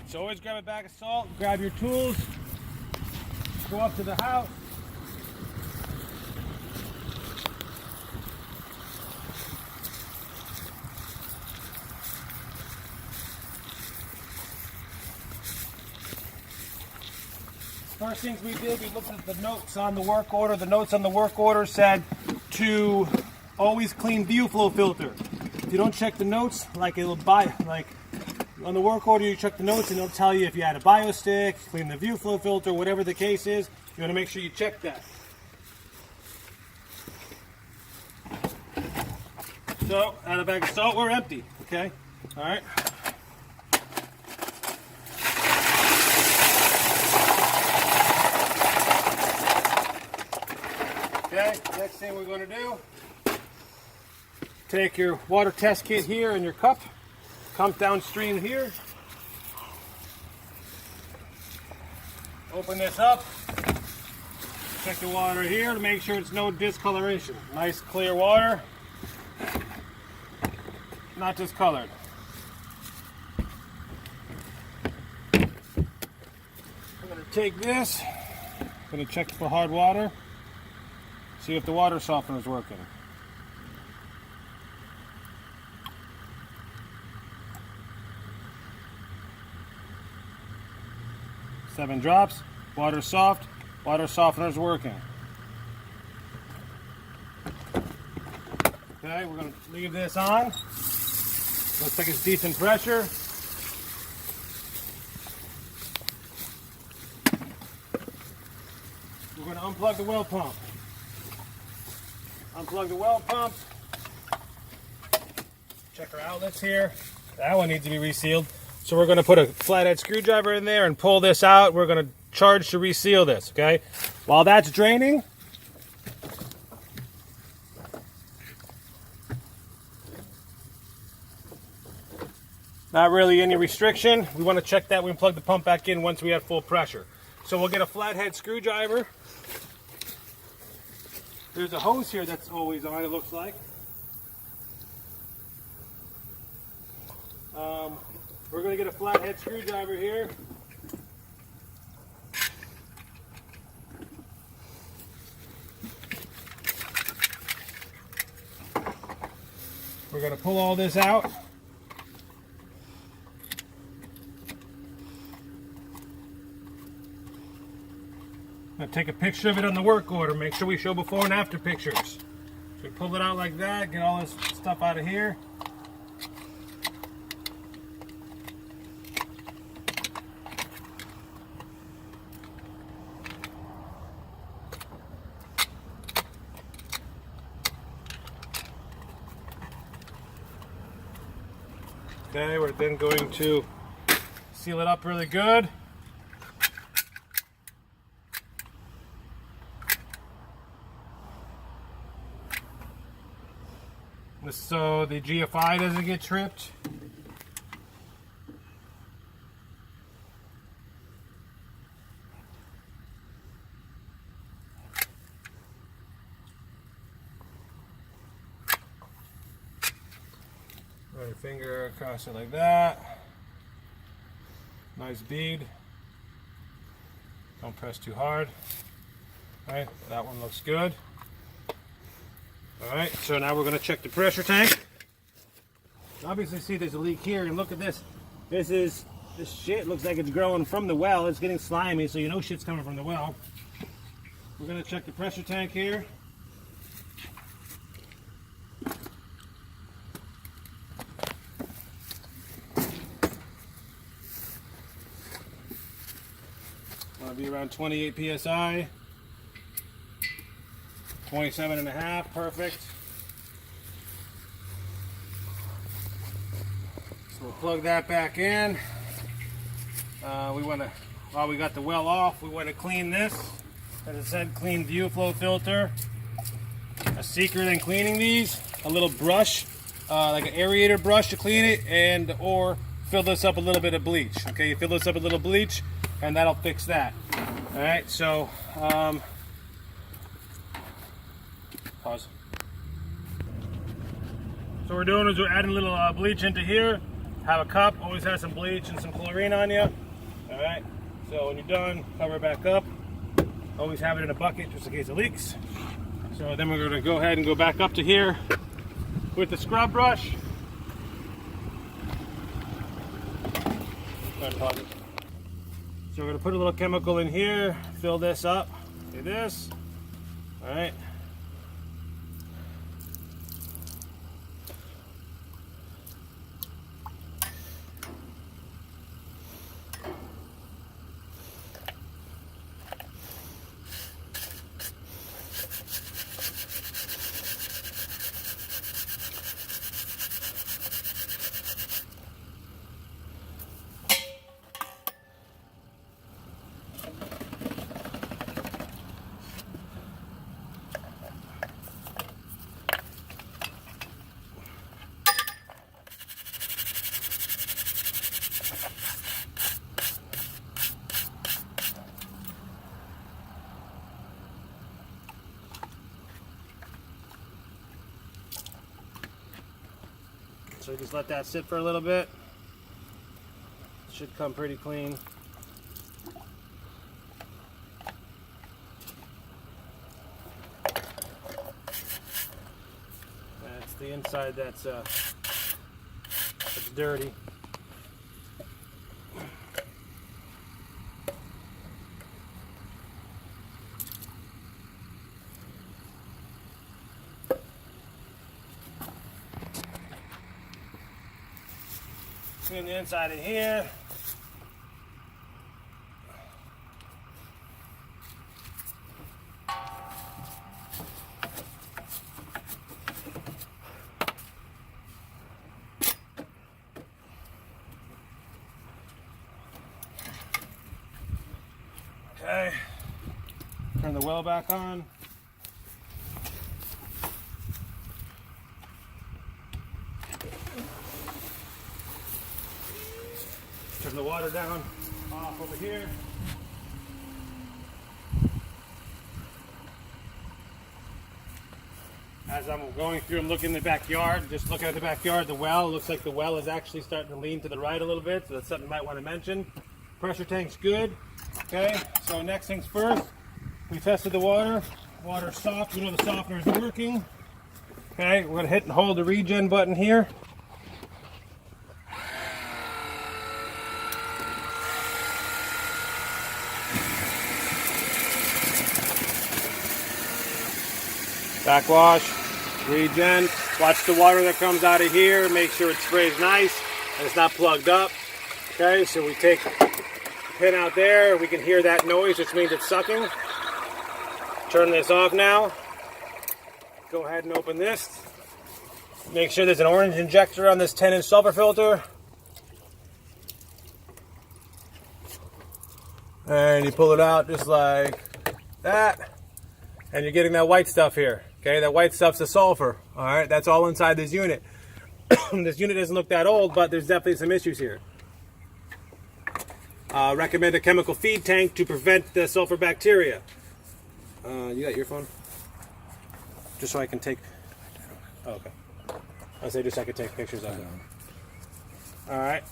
So always grab a bag of salt, grab your tools, go up to the house. First things we did, we looked at the notes on the work order. The notes on the work order said to always clean view flow filter. If you don't check the notes, like on the work order, you check the notes and it'll tell you if you had a bio stick, clean the view flow filter, whatever the case is. You want to make sure you check that. So, out of a bag of salt, we're empty. Okay, all right. Okay, next thing we're going to do, take your water test kit here in your cup, come downstream here, open this up, check the water here to make sure it's no discoloration. Nice clear water, not discolored. I'm going to take this, I'm going to check for hard water. See if the water softener is working. Seven drops, water soft, water softener is working. Okay, we're going to leave this on. Looks like it's decent pressure. We're going to unplug the well pump. Unplug the well pump. Check our outlets here. That one needs to be resealed. So we're going to put a flathead screwdriver in there and pull this out. We're going to charge to reseal this, okay? While that's draining, not really any restriction. We want to check that when we plug the pump back in once we have full pressure. So we'll get a flathead screwdriver. There's a hose here that's always on, it looks like. We're going to get a flathead screwdriver here. We're going to pull all this out. I'm going to take a picture of it on the work order. Make sure we show before and after pictures. So we pull it out like that, get all this stuff out of here. Okay, we're then going to seal it up really good. So the GFI doesn't get tripped. Run your finger across it like that. Nice bead. Don't press too hard. All right, that one looks good. All right, so now we're going to check the pressure tank. Obviously, see there's a leak here, and look at this. This shit looks like it's growing from the well. It's getting slimy, so you know shit's coming from the well. We're going to check the pressure tank here. Want to be around 28 psi. 27.5, perfect. So we'll plug that back in. While we got the well off, we want to clean this. As I said, clean view flow filter. A secret in cleaning these, a little brush, like an aerator brush to clean it, and or fill this up a little bit of bleach. Okay, you fill this up a little bleach, and that'll fix that. All right, so pause. So what we're doing is we're adding a little bleach into here. Have a cup, always have some bleach and some chlorine on you. All right, so when you're done, cover it back up. Always have it in a bucket just in case it leaks. So then we're gonna go ahead and go back up to here with the scrub brush. So we're gonna put a little chemical in here, fill this up, do this, all right. So just let that sit for a little bit. Should come pretty clean. That's the inside that's dirty. Clean the inside of here. Okay. Turn the well back on. Turn the water down, off over here. As I'm going through, I'm looking in the backyard, just looking at the backyard, the well, looks like the well is actually starting to lean to the right a little bit, so that's something you might want to mention. Pressure tank's good. Okay, so next things first, we tested the water. Water's soft, we know the softener is working. Okay, we're gonna hit and hold the regen button here. Backwash, regen. Watch the water that comes out of here. Make sure it sprays nice and it's not plugged up. Okay, so we take the pin out there. We can hear that noise, which means it's sucking. Turn this off now. Go ahead and open this. Make sure there's an orange injector on this 10-inch sulfur filter. And you pull it out just like that. And you're getting that white stuff here. Okay, that white stuff's the sulfur. All right, that's all inside this unit. This unit doesn't look that old, but there's definitely some issues here. Recommend a chemical feed tank to prevent the sulfur bacteria. You got your phone? Just so I can take... Oh, okay. I'll say just so I can take pictures of it. All right.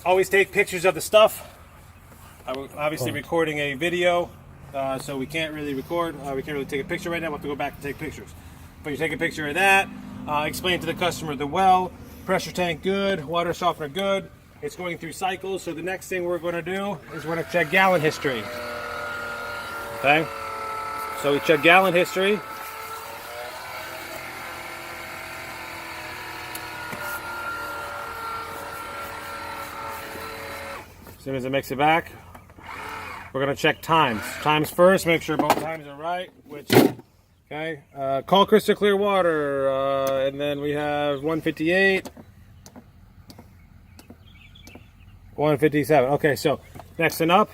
Always take pictures of the stuff. I'm obviously recording a video, so we can't really record. We can't really take a picture right now. We'll have to go back and take pictures. But you take a picture of that. Explain to the customer the well. Pressure tank good. Water softener good. It's going through cycles. So the next thing we're going to do is we're going to check gallon history. Okay. So we check gallon history. As soon as it makes it back, we're going to check times. Times first, make sure both times are right. Which, okay, call crystal clear water, and then we have 158, 157. Okay, so next and up,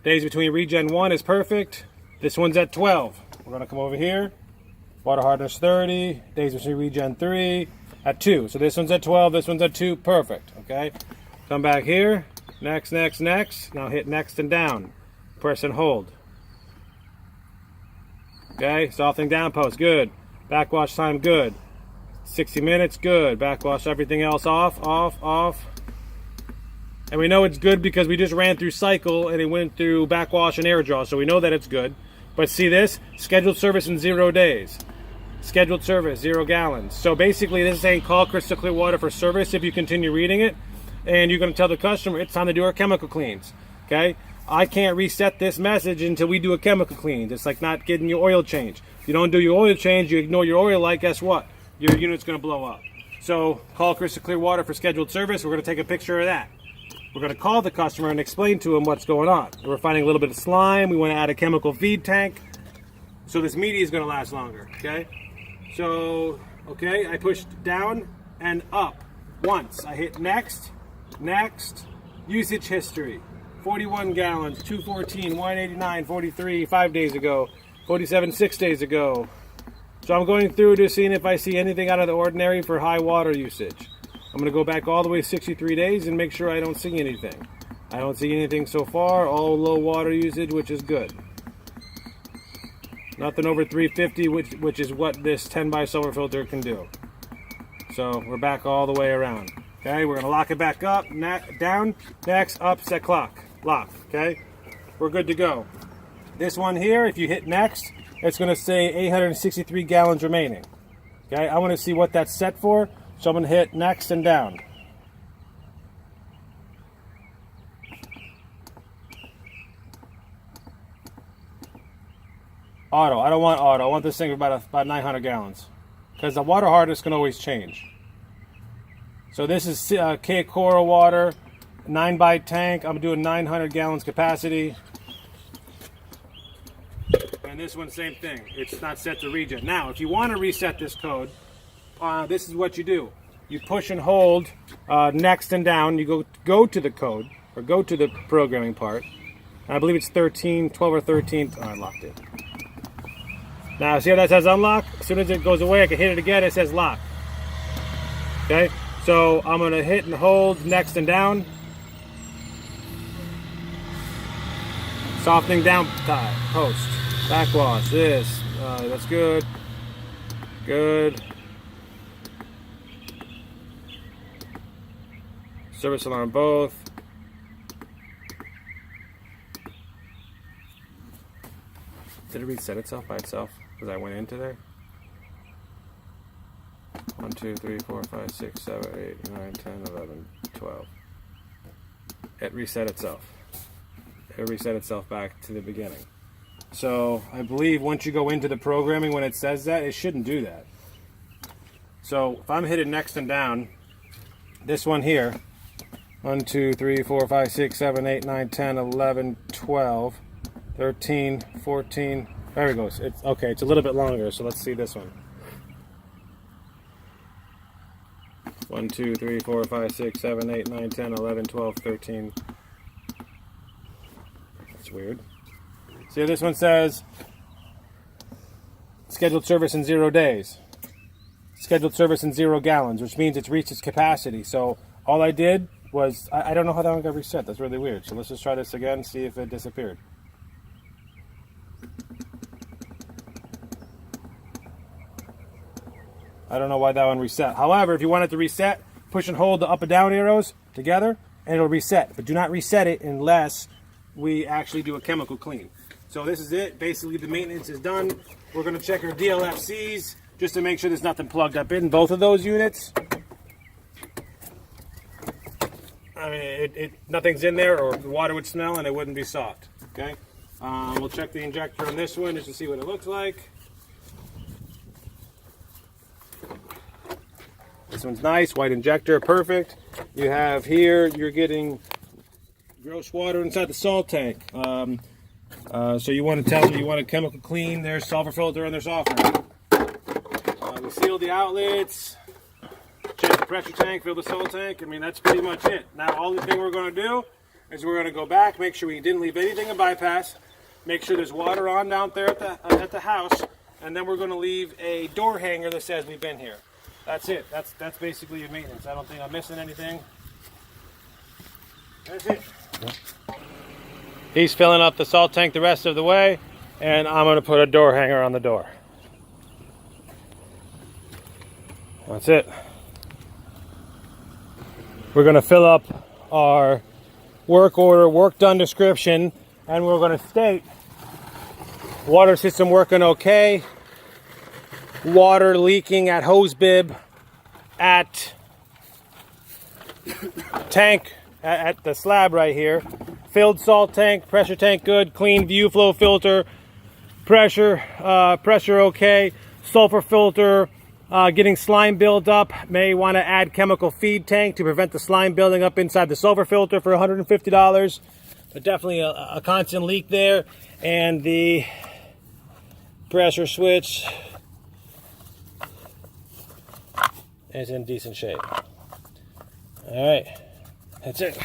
days between regen 1 is perfect. This one's at 12. We're going to come over here. Water hardness 30, days between regen 3 at 2. So this one's at 12, this one's at 2, perfect. Okay, come back here. Next, next, next. Now hit next and down. Press and hold. Okay, softening down post, good. Backwash time, good. 60 minutes, good. Backwash everything else off, off, off. And we know it's good because we just ran through cycle and it went through backwash and air draw, so we know that it's good. But see this? Scheduled service in 0 days. Scheduled service, 0 gallons. So basically this is saying call Crystal Clear Water for service if you continue reading it. And you're going to tell the customer it's time to do our chemical cleans. Okay? I can't reset this message until we do a chemical clean. It's like not getting your oil change. If you don't do your oil change, you ignore your oil light, guess what? Your unit's going to blow up. So call Crystal Clear Water for scheduled service. We're going to take a picture of that. We're going to call the customer and explain to him what's going on. We're finding a little bit of slime. We want to add a chemical feed tank. So this media is going to last longer. Okay? So, okay, I pushed down and up once. I hit next, next, usage history. 41 gallons, 214, 189, 43, 5 days ago, 47, 6 days ago. So I'm going through to seeing if I see anything out of the ordinary for high water usage. I'm going to go back all the way 63 days and make sure I don't see anything. I don't see anything so far, all low water usage, which is good. Nothing over 350, which is what this 10 by sulfur filter can do. So we're back all the way around. Okay, we're going to lock it back up, down, next, up, set clock, lock. Okay, we're good to go. This one here, if you hit next, it's going to say 863 gallons remaining. Okay, I want to see what that's set for, so I'm going to hit next and down. Auto. I don't want auto. I want this thing for about 900 gallons. Because the water hardness can always change. So this is K Cora water, 9 by tank. I'm doing 900 gallons capacity. And this one, same thing. It's not set to regen. Now, if you want to reset this code, this is what you do. You push and hold next and down. You go to the code, or go to the programming part. I believe it's 13, 12 or 13. Oh, I locked it. Now, see how that says unlock? As soon as it goes away, I can hit it again, it says lock. Okay, so I'm going to hit and hold next and down. Softening down tie, post, backwash, this, that's good. Good. Service alarm both. Did it reset itself by itself? Because I went into there. 1, 2, 3, 4, 5, 6, 7, 8, 9, 10, 11, 12. It reset itself. It reset itself back to the beginning. So I believe once you go into the programming, when it says that, it shouldn't do that. So if I'm hitting next and down, this one here, 1, 2, 3, 4, 5, 6, 7, 8, 9, 10, 11, 12, 13, 14, there it goes. It's okay, it's a little bit longer, so let's see this one. 1, 2, 3, 4, 5, 6, 7, 8, 9, 10, 11, 12, 13. That's weird. See, this one says scheduled service in 0 days. Scheduled service in 0 gallons, which means it's reached its capacity. So all I did was, I don't know how that one got reset. That's really weird. So let's just try this again, see if it disappeared. I don't know why that one reset. However, if you want it to reset, push and hold the up and down arrows together and it'll reset. But do not reset it unless we actually do a chemical clean. So this is it. Basically, the maintenance is done. We're going to check our DLFCs just to make sure there's nothing plugged up in both of those units. I mean, nothing's in there, or the water would smell and it wouldn't be soft. Okay. We'll check the injector on this one just to see what it looks like. This one's nice, white injector, perfect. You have here, you're getting gross water inside the salt tank. So you want to tell them you want a chemical clean, there's sulfur filter and there's softener. We seal the outlets, check the pressure tank, fill the salt tank. I mean, that's pretty much it. Now, all the thing we're going to do is we're going to go back, make sure we didn't leave anything in bypass, make sure there's water on down there at the house, and then we're going to leave a door hanger that says we've been here. That's it. That's basically your maintenance. I don't think I'm missing anything. That's it. He's filling up the salt tank the rest of the way, and I'm going to put a door hanger on the door. That's it. We're going to fill up our work order, work done description, and we're going to state water system working okay, water leaking at hose bib, at tank, at the slab right here, filled salt tank, pressure tank good, clean view flow filter, pressure okay, sulfur filter, getting slime buildup, may want to add chemical feed tank to prevent the slime building up inside the sulfur filter for $150, but definitely a constant leak there, and the pressure switch is in decent shape. All right, that's it.